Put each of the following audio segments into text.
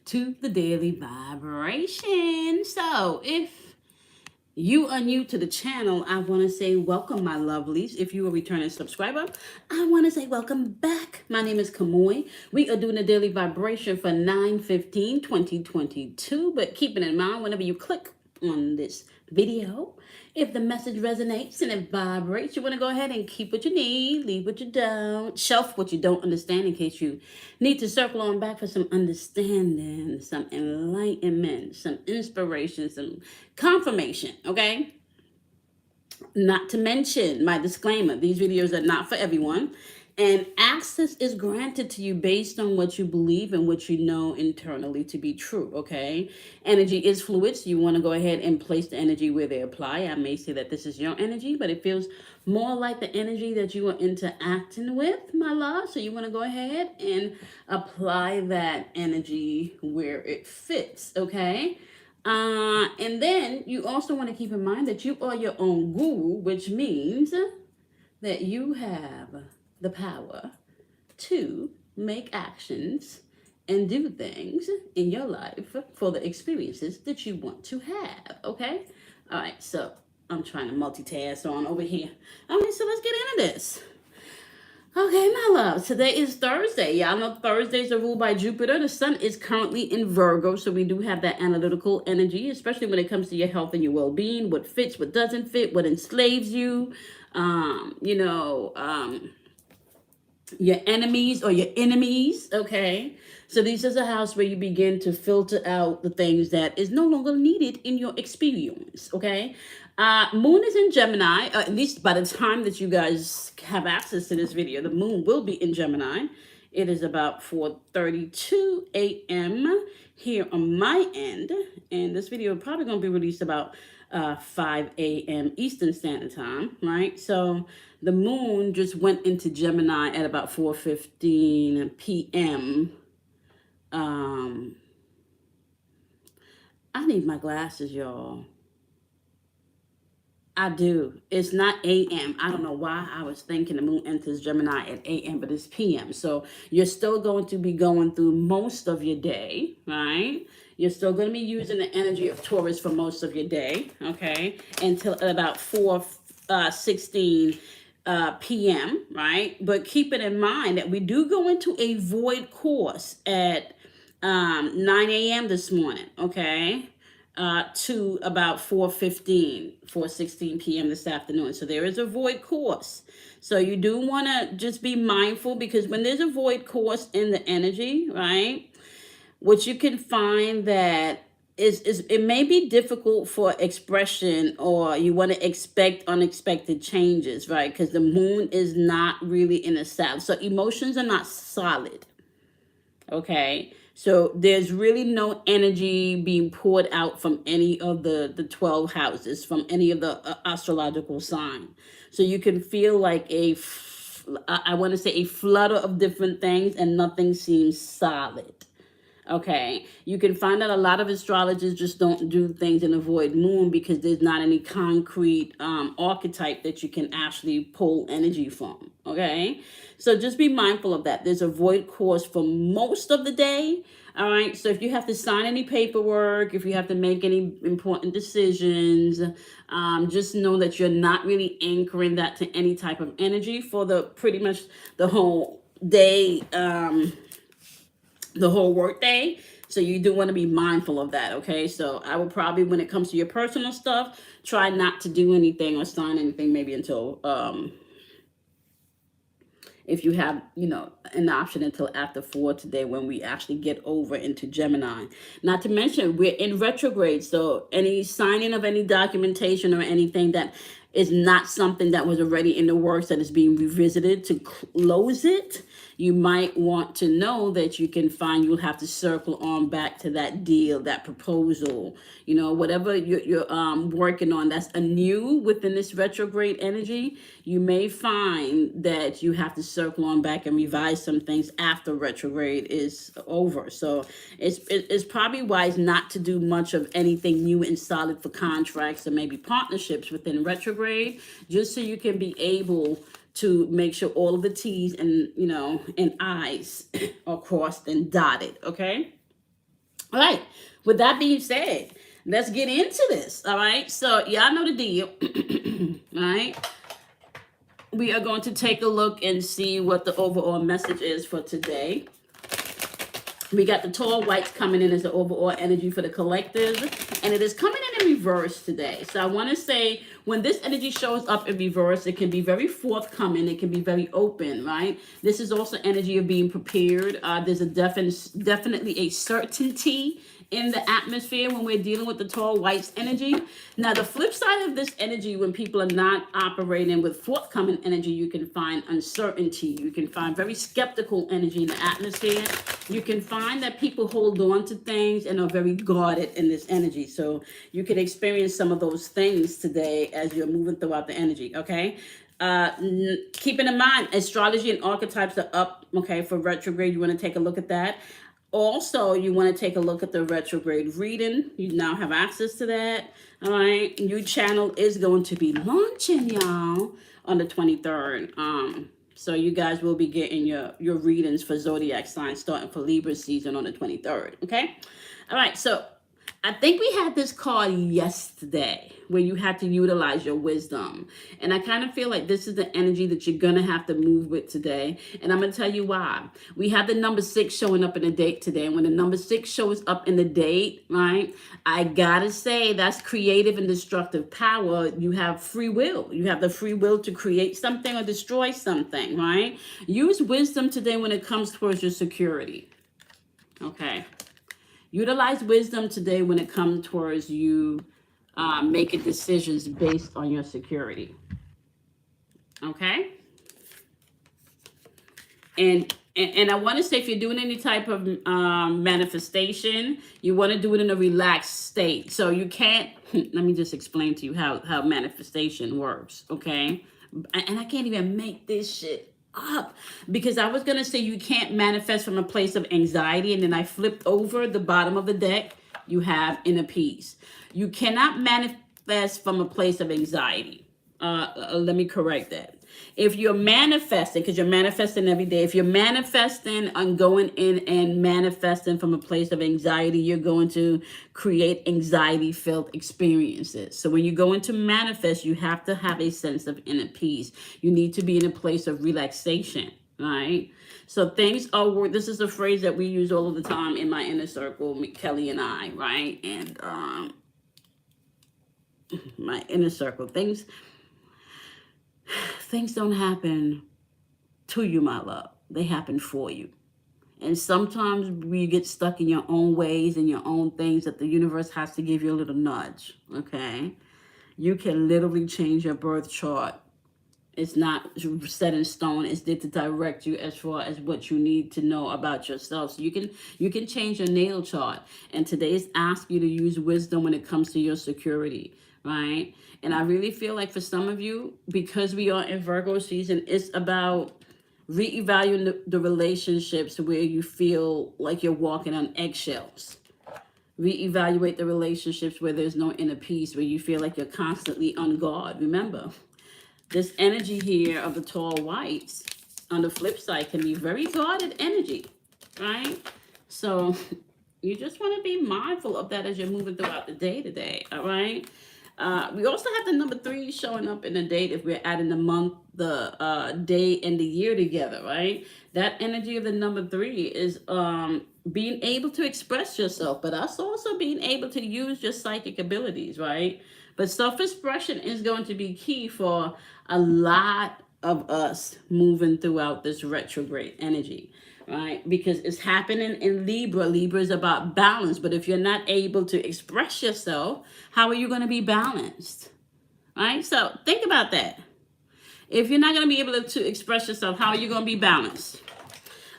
to the daily vibration. So, if you are new to the channel, I want to say welcome, my lovelies. If you are a returning subscriber, I want to say welcome back. My name is Kamoy. We are doing a daily vibration for 9/15/2022. But keeping in mind, whenever you click on this video, if the message resonates and it vibrates, you want to go ahead and keep what you need, leave what you don't, shelf what you don't understand in case you need to circle on back for some understanding, some enlightenment, some inspiration, some confirmation, okay? Not to mention my disclaimer, these videos are not for everyone. And access is granted to you based on what you believe and what you know internally to be true, okay? Energy is fluid, so you want to go ahead and place the energy where they apply. I may say that this is your energy, but it feels more like the energy that you are interacting with, my love. So you want to go ahead and apply that energy where it fits, okay? And then you also want to keep in mind that you are your own guru, which means that you have the power to make actions and do things in your life for the experiences that you want to have. Okay? All right, so I'm trying to multitask on over here. All right, so let's get into this. Okay, my love. Today is Thursday. Y'all know Thursdays are ruled by Jupiter. The sun is currently in Virgo, so we do have that analytical energy, especially when it comes to your health and your well-being, what fits, what doesn't fit, what enslaves you, um, you know, um, your enemies or your enemies, okay? So this is a house where you begin to filter out the things that is no longer needed in your experience, okay? Moon is in Gemini, at least by the time that you guys have access to this video, the moon will be in Gemini. It is about 4:32 a.m. here on my end, and this video is probably going to be released about 5 a.m. Eastern Standard Time, right? So the moon just went into Gemini at about 4:15 p.m. Um, I need my glasses, y'all. I do. It's not a.m. I don't know why I was thinking the moon enters Gemini at a.m., but it's p.m. So you're still going to be going through most of your day, right? You're still going to be using the energy of Taurus for most of your day, okay? Until about 4:16 p.m., right? But keep it in mind that we do go into a void course at 9 a.m. this morning, okay? To about 4:16 p.m. this afternoon. So there is a void course. So you do want to just be mindful, because when there's a void course in the energy, right, what you can find that is it may be difficult for expression, or you want to expect unexpected changes, right? Because the moon is not really in a south. So emotions are not solid. Okay. So there's really no energy being poured out from any of the 12 houses, from any of the astrological sign. So you can feel like I want to say a flutter of different things, and nothing seems solid. Okay, you can find that a lot of astrologers just don't do things in a void moon because there's not any concrete archetype that you can actually pull energy from. Okay, so just be mindful of that. There's a void course for most of the day. All right, so if you have to sign any paperwork, if you have to make any important decisions, just know that you're not really anchoring that to any type of energy for the pretty much the whole day. The whole work day. So you do want to be mindful of that, okay? So I would probably, when it comes to your personal stuff, try not to do anything or sign anything maybe until if you have, an option, until after 4 today, when we actually get over into Gemini. Not to mention, we're in retrograde, so any signing of any documentation or anything that is not something that was already in the works that is being revisited to close it, you might want to know that you'll have to circle on back to that deal, that proposal, whatever you're working on that's anew within this retrograde energy. You may find that you have to circle on back and revise some things after retrograde is over. So it's probably wise not to do much of anything new and solid for contracts or maybe partnerships within retrograde, just so you can be able to make sure all of the T's and I's are crossed and dotted, okay? All right. With that being said, let's get into this. All right. So y'all know the deal. All right. We are going to take a look and see what the overall message is for today. We got the tall whites coming in as the overall energy for the collectors, and it is coming in reverse today. So I want to say when this energy shows up in reverse, it can be very forthcoming. It can be very open, right? This is also energy of being prepared. There's a definitely a certainty in the atmosphere when we're dealing with the tall whites energy. Now, the flip side of this energy, when people are not operating with forthcoming energy, you can find uncertainty. You can find very skeptical energy in the atmosphere. You can find that people hold on to things and are very guarded in this energy. So you can experience some of those things today as you're moving throughout the energy, okay? Keeping in mind, astrology and archetypes are up, okay, for retrograde. You want to take a look at that. Also, you want to take a look at the retrograde reading. You now have access to that. All right. New channel is going to be launching, y'all, on the 23rd. So you guys will be getting your readings for zodiac signs starting for Libra season on the 23rd. Okay. All right. So I think we had this card yesterday where you had to utilize your wisdom. And I kind of feel like this is the energy that you're going to have to move with today. And I'm going to tell you why. We have the number 6 showing up in the date today. And when the number 6 shows up in the date, right, I got to say that's creative and destructive power. You have free will. You have the free will to create something or destroy something, right? Use wisdom today when it comes towards your security. Okay. Utilize wisdom today when it comes towards you making decisions based on your security. Okay? And I want to say if you're doing any type of manifestation, you want to do it in a relaxed state. So you can't, let me just explain to you how manifestation works, okay? And I can't even make this shit up because I was going to say you can't manifest from a place of anxiety, and then I flipped over the bottom of the deck. You have inner peace. You cannot manifest from a place of anxiety. Let me correct that. If you're manifesting, because you're manifesting every day, if you're manifesting and going in and manifesting from a place of anxiety, you're going to create anxiety-filled experiences. So when you go into manifest, you have to have a sense of inner peace. You need to be in a place of relaxation, right? So things are, this is a phrase that we use all of the time in my inner circle, Kelly and I, right? And my inner circle, things don't happen to you, my love. They happen for you. And sometimes we get stuck in your own ways and your own things that the universe has to give you a little nudge, okay? You can literally change your birth chart. It's not set in stone. It's there to direct you as far as what you need to know about yourself. So you can change your natal chart. And today's ask you to use wisdom when it comes to your security, right? And I really feel like for some of you, because we are in Virgo season, it's about reevaluating the relationships where you feel like you're walking on eggshells. Reevaluate the relationships where there's no inner peace, where you feel like you're constantly on guard. Remember, this energy here of the tall whites on the flip side can be very guarded energy, right? So you just want to be mindful of that as you're moving throughout the day today, all right? We also have the number 3 showing up in the date if we're adding the month, the day, and the year together, right? That energy of the number 3 is being able to express yourself, but also being able to use your psychic abilities, right? But self-expression is going to be key for a lot of us moving throughout this retrograde energy, right? Because it's happening in Libra. Libra is about balance. But if you're not able to express yourself, how are you going to be balanced? Right? So think about that. If you're not going to be able to express yourself, how are you going to be balanced?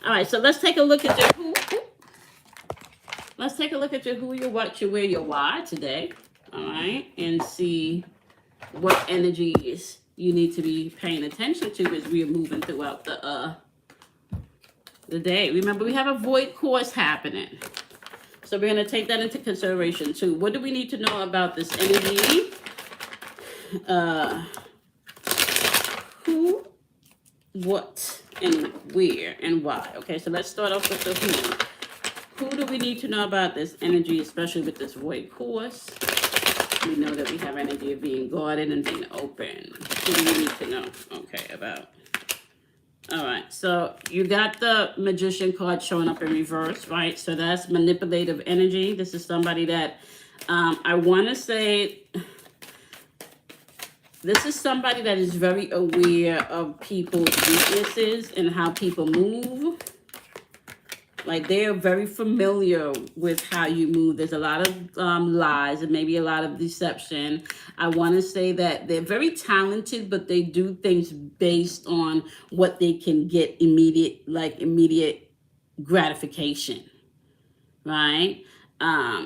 All right, so let's take a look at your who. Let's take a look at your who, your what, your where, your why today. All right, and see what energies you need to be paying attention to as we are moving throughout the day. Remember, we have a void course happening. So we're going to take that into consideration too. What do we need to know about this energy? Who, what, and where, and why. Okay, so let's start off with the who. Who do we need to know about this energy, especially with this void course? We know that we have energy of being guarded and being open. Who do we need to know? Okay, about. All right, so you got the Magician card showing up in reverse, right? So that's manipulative energy. This is somebody that I want to say, this is somebody that is very aware of people's weaknesses and how people move. Like, they're very familiar with how you move. There's a lot of lies and maybe a lot of deception. I want to say that they're very talented, but they do things based on what they can get immediate gratification, right?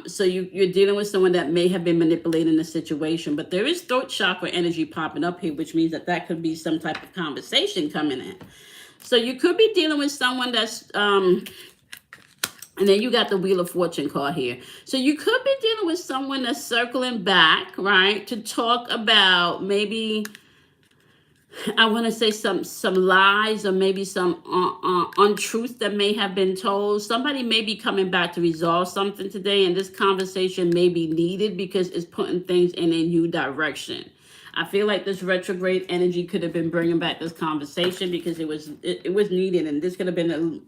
So you're dealing with someone that may have been manipulating the situation, but there is throat chakra energy popping up here, which means that that could be some type of conversation coming in. So you could be dealing with someone that's and then you got the Wheel of Fortune card here. So you could be dealing with someone that's circling back, right, to talk about maybe, I want to say some lies or maybe some untruth that may have been told. Somebody may be coming back to resolve something today, and this conversation may be needed because it's putting things in a new direction. I feel like this retrograde energy could have been bringing back this conversation because it was needed, and this could have been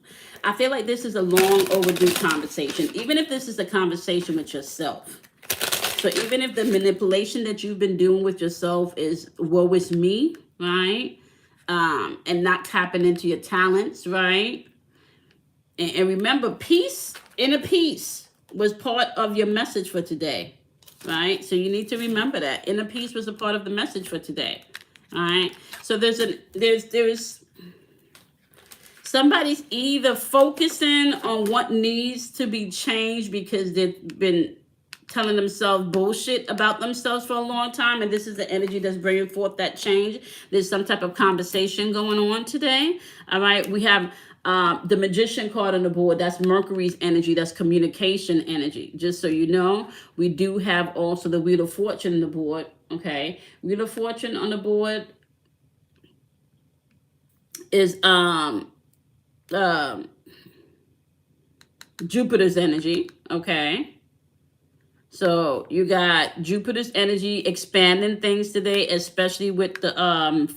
I feel like this is a long overdue conversation, even if this is a conversation with yourself. So even if the manipulation that you've been doing with yourself is woe is me, right? And not tapping into your talents, right? And remember, peace, inner peace was part of your message for today. Right? So you need to remember that inner peace was a part of the message for today. All right. So there's somebody's either focusing on what needs to be changed because they've been telling themselves bullshit about themselves for a long time, and this is the energy that's bringing forth that change. There's some type of conversation going on today. All right. We have the Magician card on the board. That's Mercury's energy. That's communication energy. Just so you know, we do have also the Wheel of Fortune on the board. Okay, Wheel of Fortune on the board is Jupiter's energy. Okay, so you got Jupiter's energy expanding things today, especially with the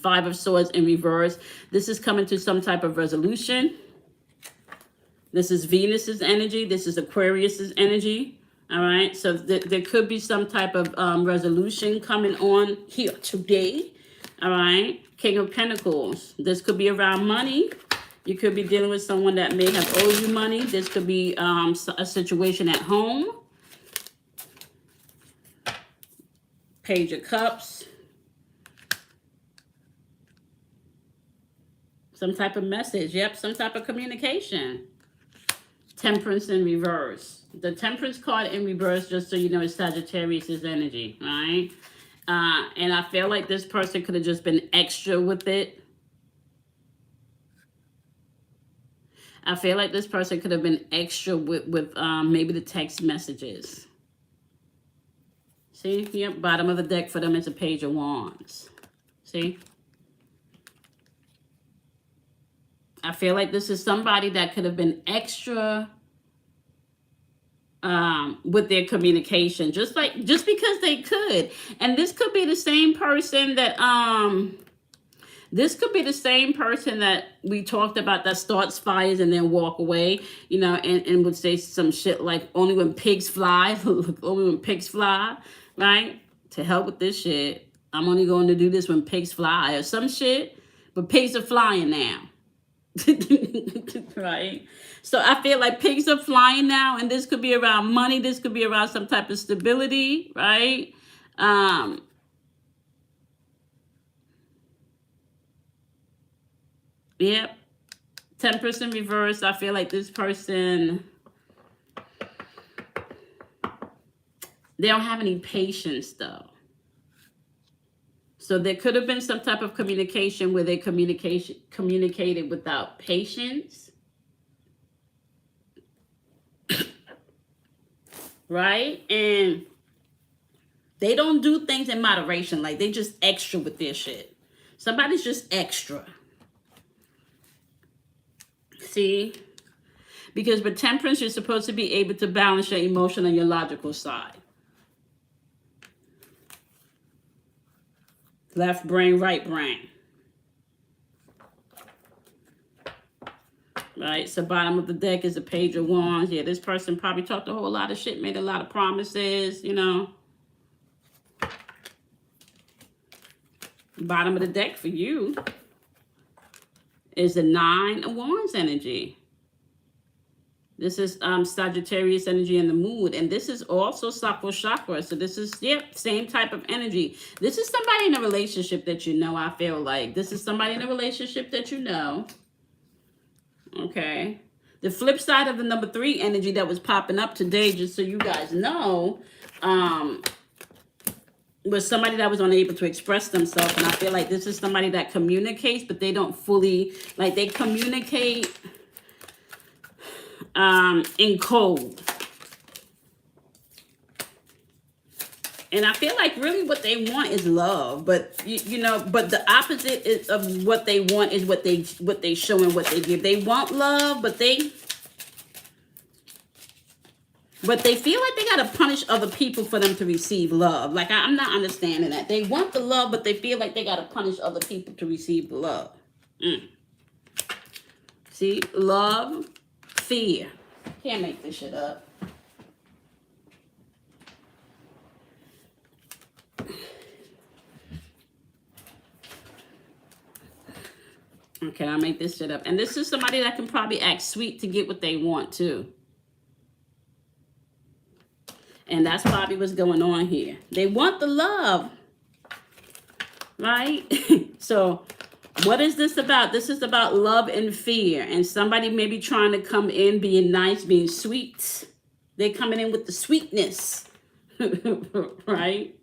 Five of Swords in reverse. This is coming to some type of resolution. This is Venus's energy. This is Aquarius's energy. All right. So there could be some type of resolution coming on here today. All right. King of Pentacles. This could be around money. You could be dealing with someone that may have owed you money. This could be a situation at home. Page of Cups. Some type of message. Yep, some type of communication. Temperance in reverse. The Temperance card in reverse, just so you know, is Sagittarius' energy, right? And I feel like this person could have just been extra with it. I feel like this person could have been extra with maybe the text messages. See? Yep, bottom of the deck for them is a Page of Wands. See? I feel like this is somebody that could have been extra with their communication, just because they could. And this could be the same person that we talked about that starts fires and then walk away, you know, and would say some shit like only when pigs fly, only when pigs fly, right? To hell with this shit. I'm only going to do this when pigs fly or some shit, but pigs are flying now. Right? So I feel like pigs are flying now, and this could be around money. This could be around some type of stability, right? Yep. 10% reverse. I feel like this person, they don't have any patience though. So there could have been some type of communication where they communicated without patience. Right? And they don't do things in moderation. Like, they just extra with their shit. Somebody's just extra. See? Because with temperance, you're supposed to be able to balance your emotional and your logical side. Left brain, right brain. Right, so bottom of the deck is a page of wands. Yeah, this person probably talked a whole lot of shit, made a lot of promises, you know. Bottom of the deck for you is the 9 of wands energy. This is Sagittarius energy in the mood. And this is also Sakura chakra. So this is, same type of energy. This is somebody in a relationship that you know, I feel like. This is somebody in a relationship that you know. Okay. The flip side of the number 3 energy that was popping up today, just so you guys know, was somebody that was unable to express themselves. And I feel like this is somebody that communicates, but they don't fully, like they communicate in code. And I feel like really what they want is love, but you know, but the opposite of what they want is what they show and what they give. They want love, but they feel like they gotta punish other people for them to receive love. Like I'm not understanding that. They want the love, but they feel like they gotta punish other people to receive the love. See, love, fear. Can't make this shit up. Okay, I'll make this shit up. And this is somebody that can probably act sweet to get what they want too. And that's probably what's going on here. They want the love, right? So what is this about? This is about love and fear. And somebody may be trying to come in being nice, being sweet. They're coming in with the sweetness, right?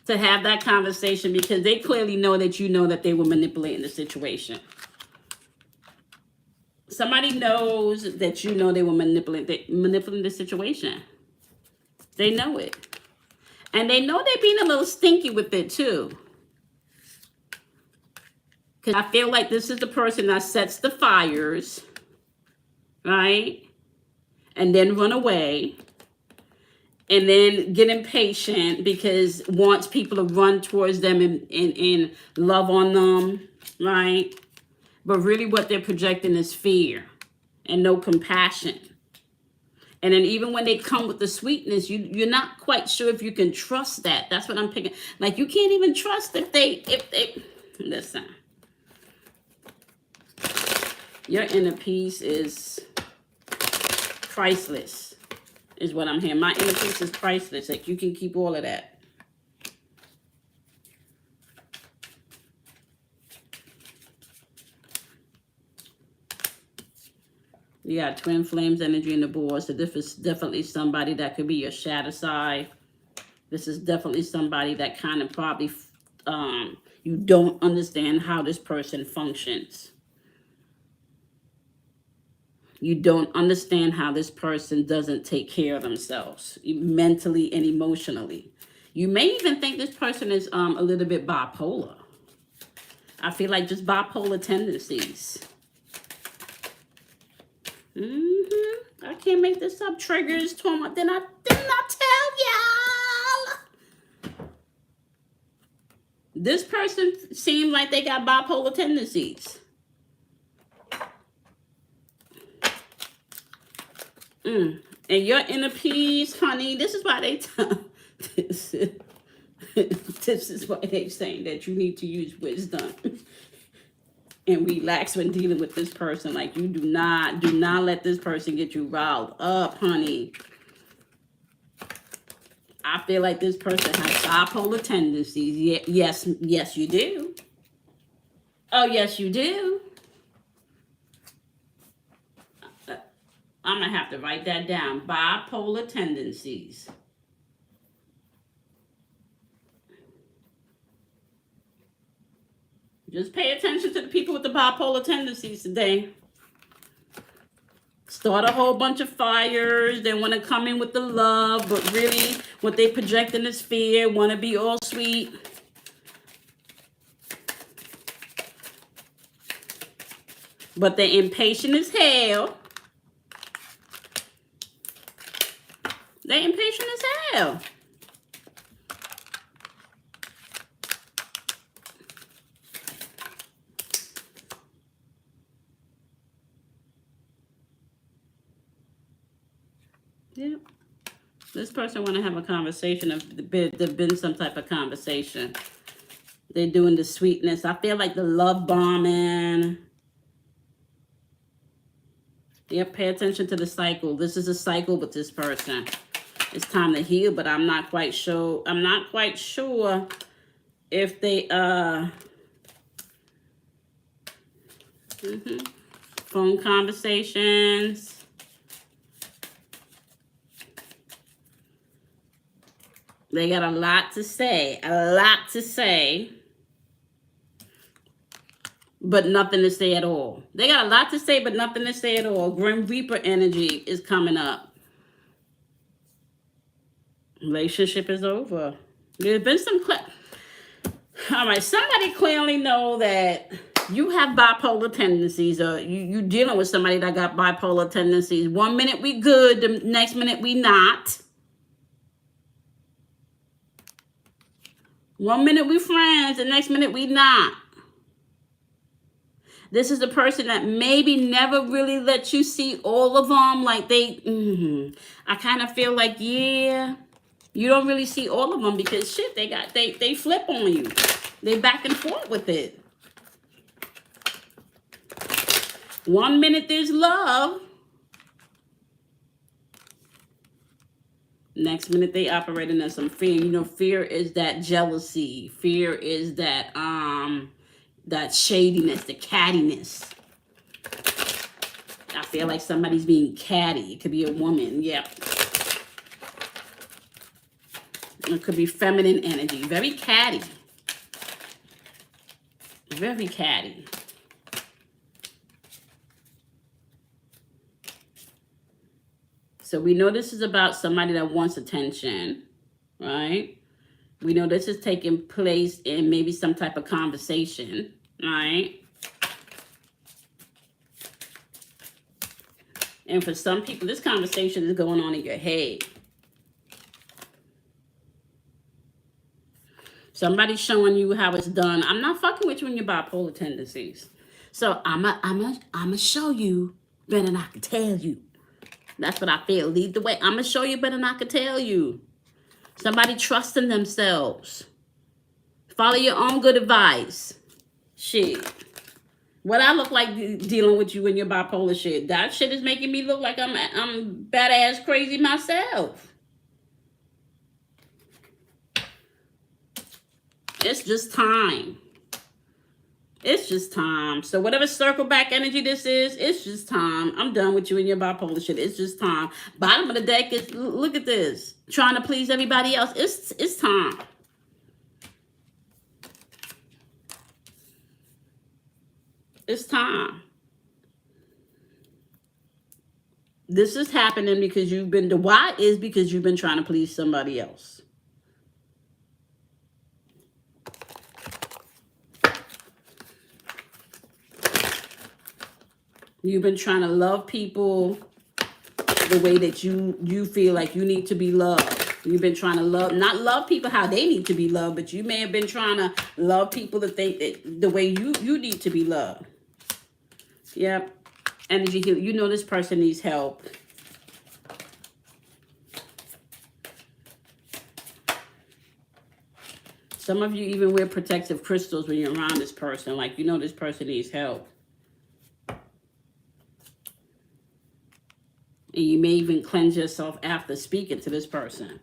To have that conversation because they clearly know that you know that they were manipulating the situation. Somebody knows that you know they were manipulating the situation. They know it. And they know they're being a little stinky with it too. Because I feel like this is the person that sets the fires, right? And then run away. And then get impatient because wants people to run towards them and love on them, right? But really what they're projecting is fear and no compassion. And then even when they come with the sweetness, you're not quite sure if you can trust that. That's what I'm picking. Like you can't even trust if they listen. Your inner peace is priceless. Is what I'm hearing. My inner peace is priceless. Like you can keep all of that. You got twin flames energy in the board. So this is definitely somebody that could be your shadow side. This is definitely somebody that kind of probably you don't understand how this person functions. You don't understand how this person doesn't take care of themselves mentally and emotionally. You may even think this person is a little bit bipolar. I feel like just bipolar tendencies. I can't make this up. Triggers, trauma. Didn't I tell y'all? This person seemed like they got bipolar tendencies. And your inner peace, honey, this is why they this is why they saying that you need to use wisdom and relax when dealing with this person. Like you do not let this person get you riled up, honey. I feel like this person has bipolar tendencies. Yes, you do. Oh, yes, you do. I'm going to have to write that down. Bipolar tendencies. Just pay attention to the people with the bipolar tendencies today. Start a whole bunch of fires. They want to come in with the love, but really what they project in is fear. Want to be all sweet. But they're impatient as hell. They're impatient as hell. Yeah. This person want to have a conversation. There's been some type of conversation. They're doing the sweetness. I feel like the love bombing. Yep, pay attention to the cycle. This is a cycle with this person. It's time to heal, but I'm not quite sure. I'm not quite sure if they phone conversations. They got a lot to say. But nothing to say at all. They got a lot to say, but nothing to say at all. Grim Reaper energy is coming up. Relationship is over. There's been some... All right, somebody clearly know that you have bipolar tendencies, or you dealing with somebody that got bipolar tendencies. 1 minute we good, the next minute we not. 1 minute we friends, the next minute we not. This is a person that maybe never really let you see all of them. Like I kind of feel like, yeah, you don't really see all of them because shit, they flip on you. They back and forth with it. 1 minute there's love. Next minute they operating in some fear. You know, fear is that jealousy. Fear is that that shadiness, the cattiness. I feel like somebody's being catty. It could be a woman. Yeah. It could be feminine energy. Very catty. Very catty. So we know this is about somebody that wants attention, right? We know this is taking place in maybe some type of conversation, right? And for some people, this conversation is going on in your head. Somebody's showing you how it's done. I'm not fucking with you in your bipolar tendencies. So I'm show you better than I can tell you. That's what I feel. Lead the way. I'm going to show you better than I can tell you. Somebody trusting themselves. Follow your own good advice. Shit. What I look like dealing with you and your bipolar shit. That shit is making me look like I'm badass crazy myself. It's just time. It's just time. So whatever circle back energy this is, it's just time. I'm done with you and your bipolar shit. It's just time. Bottom of the deck is, look at this. Trying to please everybody else. It's time. It's time. This is happening because the why is because you've been trying to please somebody else. You've been trying to love people the way that you feel like you need to be loved. You've been trying to not love people how they need to be loved, but you may have been trying to love people to think that the way you need to be loved. Yep. Energy heal. You know this person needs help. Some of you even wear protective crystals when you're around this person. Like, you know this person needs help. And you may even cleanse yourself after speaking to this person.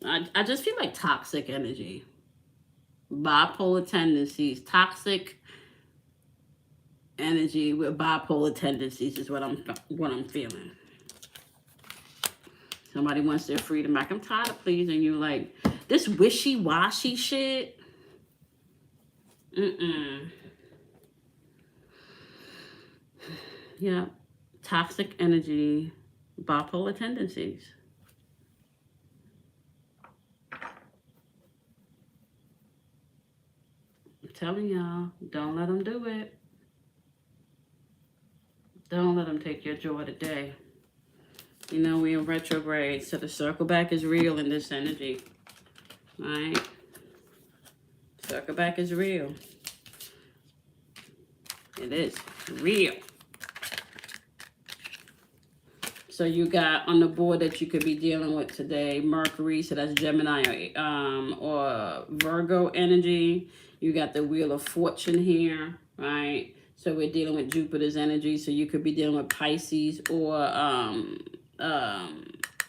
I just feel like toxic energy. Bipolar tendencies. Toxic energy with bipolar tendencies is what I'm feeling. Somebody wants their freedom back. I'm tired of pleasing you. Like, this wishy-washy shit. Yeah. Toxic energy, bipolar tendencies. I'm telling y'all, don't let them do it. Don't let them take your joy today. You know, we're in retrograde, so the circle back is real in this energy. Right? Circle back is real. It is real. So you got on the board that you could be dealing with today, Mercury, so that's Gemini or Virgo energy. You got the Wheel of Fortune here, right? So we're dealing with Jupiter's energy, so you could be dealing with Pisces or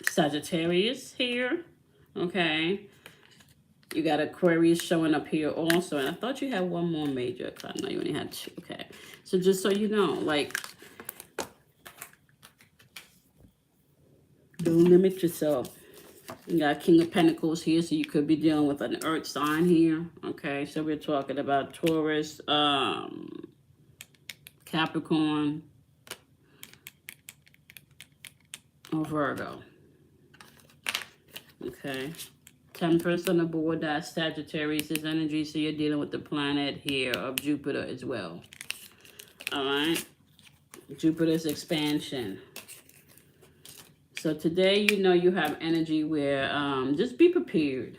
Sagittarius here, okay? You got Aquarius showing up here also, and I thought you had one more major. I know you only had two, okay? So just so you know, like, don't limit yourself. You got King of Pentacles here, so you could be dealing with an earth sign here. Okay, so we're talking about Taurus, Capricorn, or Virgo. Okay. Temperance on the board, that's Sagittarius' energy, so you're dealing with the planet here of Jupiter as well. All right. Jupiter's expansion. So today, you know, you have energy where just be prepared.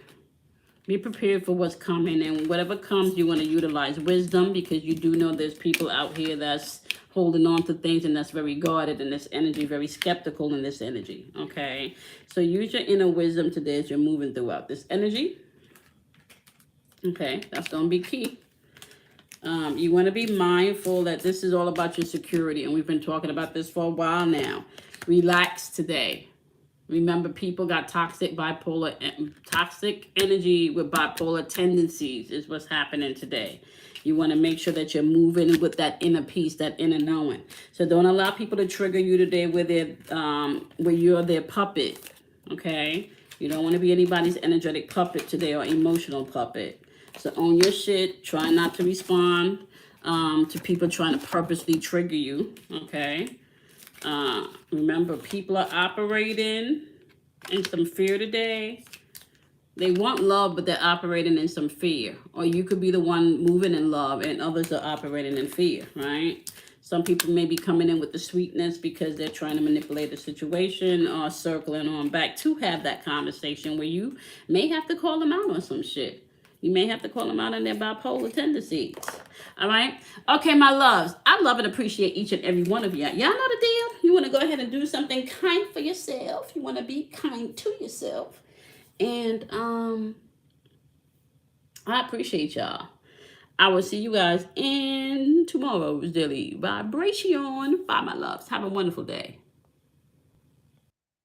Be prepared for what's coming, and whatever comes, you want to utilize wisdom, because you do know there's people out here that's holding on to things and that's very guarded in this energy, very skeptical in this energy, okay? So use your inner wisdom today as you're moving throughout this energy, okay? That's going to be key. You want to be mindful that this is all about your security, and we've been talking about this for a while now. Relax today. Remember, people got toxic energy with bipolar tendencies is what's happening today. You want to make sure that you're moving with that inner peace, that inner knowing. So don't allow people to trigger you today where you're their puppet, okay? You don't want to be anybody's energetic puppet today or emotional puppet. So own your shit. Try not to respond to people trying to purposely trigger you, okay? Remember, people are operating in some fear today. They want love, but they're operating in some fear. Or you could be the one moving in love and others are operating in fear, right? Some people may be coming in with the sweetness because they're trying to manipulate the situation, or circling on back to have that conversation where you may have to call them out on some shit. You may have to call them out on their bipolar tendencies. All right? Okay, my loves. I love and appreciate each and every one of you. Y'all know the deal. You want to go ahead and do something kind for yourself. You want to be kind to yourself. And I appreciate y'all. I will see you guys in tomorrow's daily vibration. Bye, my loves. Have a wonderful day.